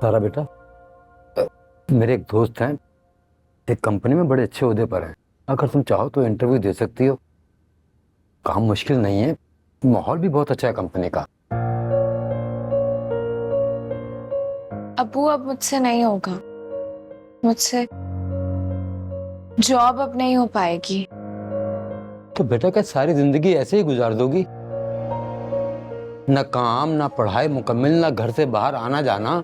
तारा बेटा, मेरे एक दोस्त हैं, एक कंपनी में बड़े अच्छे ओहदे पर हैं। अगर तुम चाहो तो इंटरव्यू दे सकती हो। काम मुश्किल नहीं है, माहौल भी बहुत अच्छा है कंपनी का। अबू, अब मुझसे नहीं होगा। मुझसे जॉब अब नहीं हो पाएगी। तो बेटा क्या सारी जिंदगी ऐसे ही गुजार दोगी? ना काम ना पढ़ाई मुकम्मल, ना घर से बाहर आना जाना।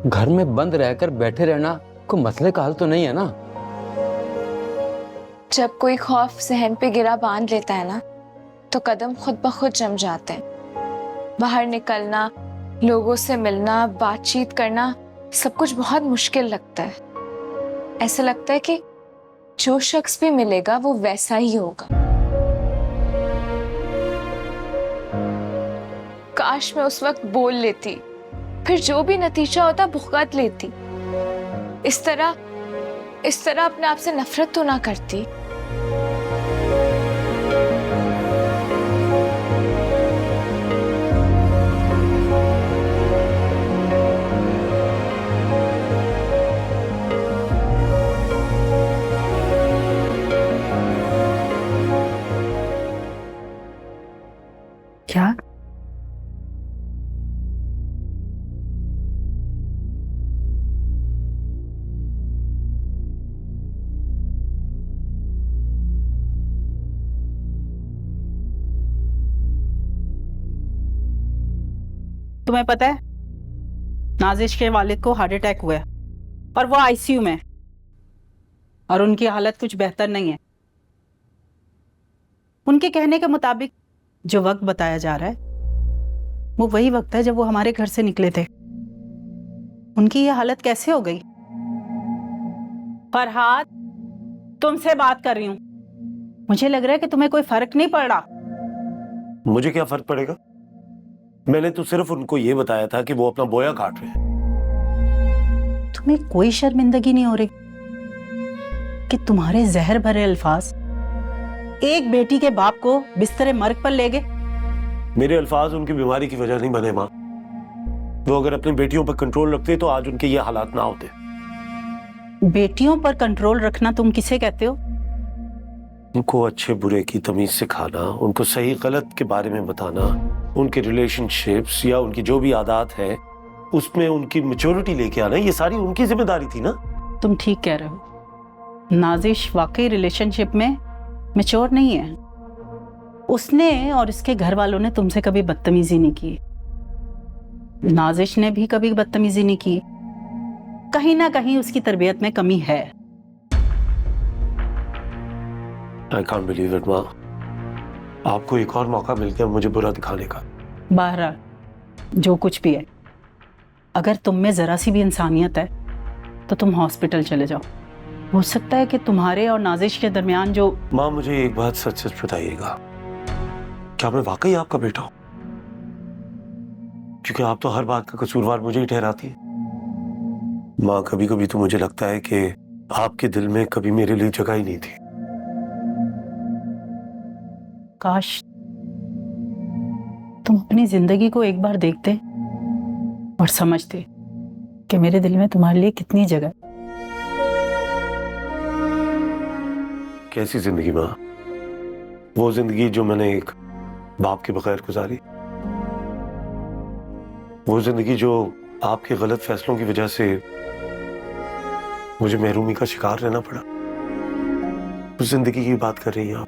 घर में बंद रहकर बैठे रहना कोई मसले का हल तो नहीं है ना। जब कोई खौफ जहन पे गिरा बांध लेता है ना, तो कदम खुद ब खुद जम जाते हैं। बाहर निकलना, लोगों से मिलना, बातचीत करना, सब कुछ बहुत मुश्किल लगता है। ऐसा लगता है कि जो शख्स भी मिलेगा वो वैसा ही होगा। काश मैं उस वक्त बोल लेती, फिर जो भी नतीजा होता भुगत लेती। इस तरह अपने आप से नफरत तो ना करती। क्या? तुम्हें पता है नाजिश के वालिद को हार्ट अटैक हुआ है और वो आईसीयू में है और उनकी हालत कुछ बेहतर नहीं है। उनके कहने के मुताबिक जो वक्त बताया जा रहा है वो वही वक्त है जब वो हमारे घर से निकले थे। उनकी ये हालत कैसे हो गई? फरहाद, तुमसे बात कर रही हूं। मुझे लग रहा है कि तुम्हें कोई फर्क नहीं पड़ रहा। मुझे क्या फर्क पड़ेगा? मैंने तो सिर्फ उनको ये बताया था कि वो अपना बोया काट रहे हैं। तुम्हें कोई शर्मिंदगी नहीं हो रही कि तुम्हारे जहर भरे अल्फाज एक बेटी के बाप को बिस्तरे मर्ग पर ले गए? मेरे अल्फाज उनकी बीमारी की वजह नहीं बने माँ। वो अगर अपनी बेटियों पर कंट्रोल रखते तो आज उनके ये हालात ना होते। बेटियों पर कंट्रोल रखना तुम किसे कहते हो? उनको अच्छे बुरे की तमीज सिखाना, उनको सही गलत के बारे में बताना, उनके रिलेशनशिप्स या उनकी जो भी आदत है उसमें उनकी मैच्योरिटी लेके आना, ये सारी उनकी जिम्मेदारी थी ना। तुम ठीक कह रहे हो। नाजिश वाकई रिलेशनशिप में मैच्योर नहीं है। उसने और इसके घर वालों ने तुमसे कभी बदतमीजी नहीं की। नाजिश ने भी कभी बदतमीजी नहीं की। कहीं ना कहीं उसकी तरबियत में कमी है। I can't believe it, माँ। आपको एक और मौका मिल गया मुझे बुरा दिखाने का। बहरहाल जो कुछ भी है, अगर तुम में जरा सी भी इंसानियत है तो तुम हॉस्पिटल चले जाओ। हो सकता है कि तुम्हारे और नाजिश के दरमियान जो... माँ, मुझे एक बात सच सच बताइएगा, क्या मैं वाकई आपका बेटा हूं? क्योंकि आप तो हर बात का कसूरवार मुझे ही ठहराती है। माँ, कभी कभी तो मुझे लगता है कि आपके दिल में कभी मेरे लिए जगह ही नहीं थी। काश तुम अपनी जिंदगी को एक बार देखते और समझते कि मेरे दिल में तुम्हारे लिए कितनी जगह। कैसी जिंदगी माँ? वो जिंदगी जो मैंने एक बाप के बगैर गुजारी, वो जिंदगी जो आपके गलत फैसलों की वजह से मुझे महरूमी का शिकार रहना पड़ा। उस जिंदगी की बात कर रही हैं आप,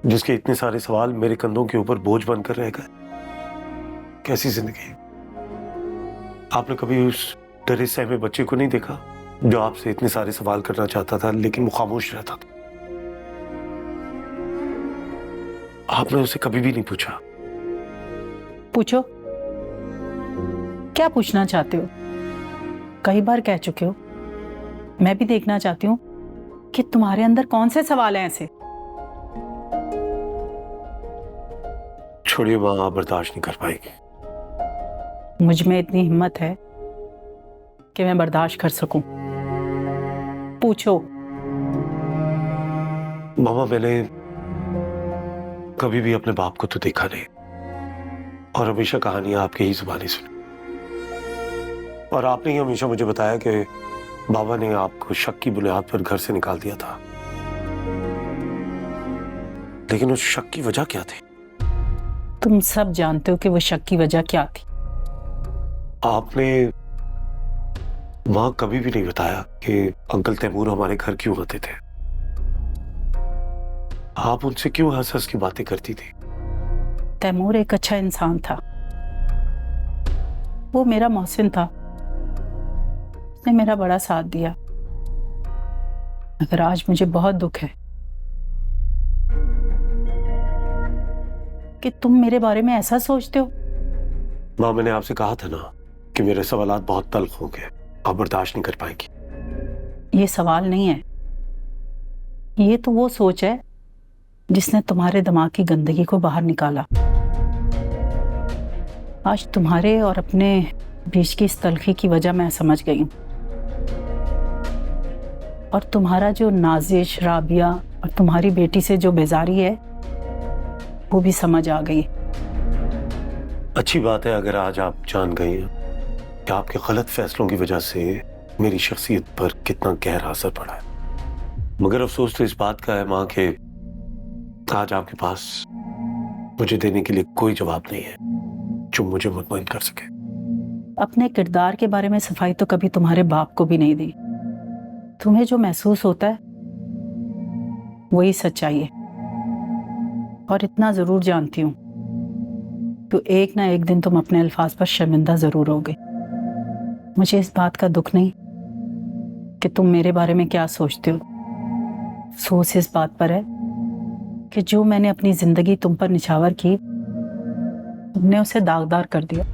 जिसके इतने सारे सवाल मेरे कंधों के ऊपर बोझ बनकर रह गए। कैसी जिंदगी? आपने कभी उस डरे सहमे बच्चे को नहीं देखा जो आपसे इतने सारे सवाल करना चाहता था लेकिन वो खामोश रहता था? आपने उसे कभी भी नहीं पूछा। पूछो, क्या पूछना चाहते हो? कई बार कह चुके हो। मैं भी देखना चाहती हूँ कि तुम्हारे अंदर कौन से सवाल हैं ऐसे। छोड़िए माँ, आप बर्दाश्त नहीं कर पाएगी। मुझ में इतनी हिम्मत है कि मैं बर्दाश्त कर सकूं। पूछो। मामा, मैंने कभी भी अपने बाप को तो देखा नहीं और हमेशा कहानियां आपकी ही जुबानी सुनी। और आपने ही हमेशा मुझे बताया कि बाबा ने आपको शक की बुनियाद पर घर से निकाल दिया था। लेकिन उस शक की वजह क्या थी? तुम सब जानते हो कि वो शक की वजह क्या थी। आपने मां कभी भी नहीं बताया कि अंकल तैमूर हमारे घर क्यों आते थे। आप उनसे क्यों हंस हंस की बातें करती थी? तैमूर एक अच्छा इंसान था, वो मेरा मोहसिन था, उसने मेरा बड़ा साथ दिया। मगर आज मुझे बहुत दुख है कि तुम मेरे बारे में ऐसा सोचते हो। मां, मैंने आपसे कहा था ना कि मेरे सवालात बहुत तल्ख होंगे, आप बर्दाश्त नहीं कर पाएंगी। ये सवाल नहीं है, ये तो वो सोच है जिसने तुम्हारे दिमाग की गंदगी को बाहर निकाला। आज तुम्हारे और अपने बीच की इस तलखी की वजह मैं समझ गई हूं, और तुम्हारा जो नाजिश, राबिया और तुम्हारी बेटी से जो बेजारी है वो भी समझ आ गई। अच्छी बात है अगर आज आप जान गए हैं कि आपके गलत फैसलों की वजह से मेरी शख्सियत पर कितना गहरा असर पड़ा है। मगर अफसोस तो इस बात का है मां कि आज आपके पास मुझे देने के लिए कोई जवाब नहीं है जो मुझे मुतमईन कर सके। अपने किरदार के बारे में सफाई तो कभी तुम्हारे बाप को भी नहीं दी। तुम्हें जो महसूस होता है वही सच्चाई है, और इतना जरूर जानती हूं तो एक ना एक दिन तुम अपने अल्फाज पर शर्मिंदा जरूर होगे। मुझे इस बात का दुख नहीं कि तुम मेरे बारे में क्या सोचते हो, अफसोस इस बात पर है कि जो मैंने अपनी जिंदगी तुम पर निछावर की, तुमने उसे दागदार कर दिया।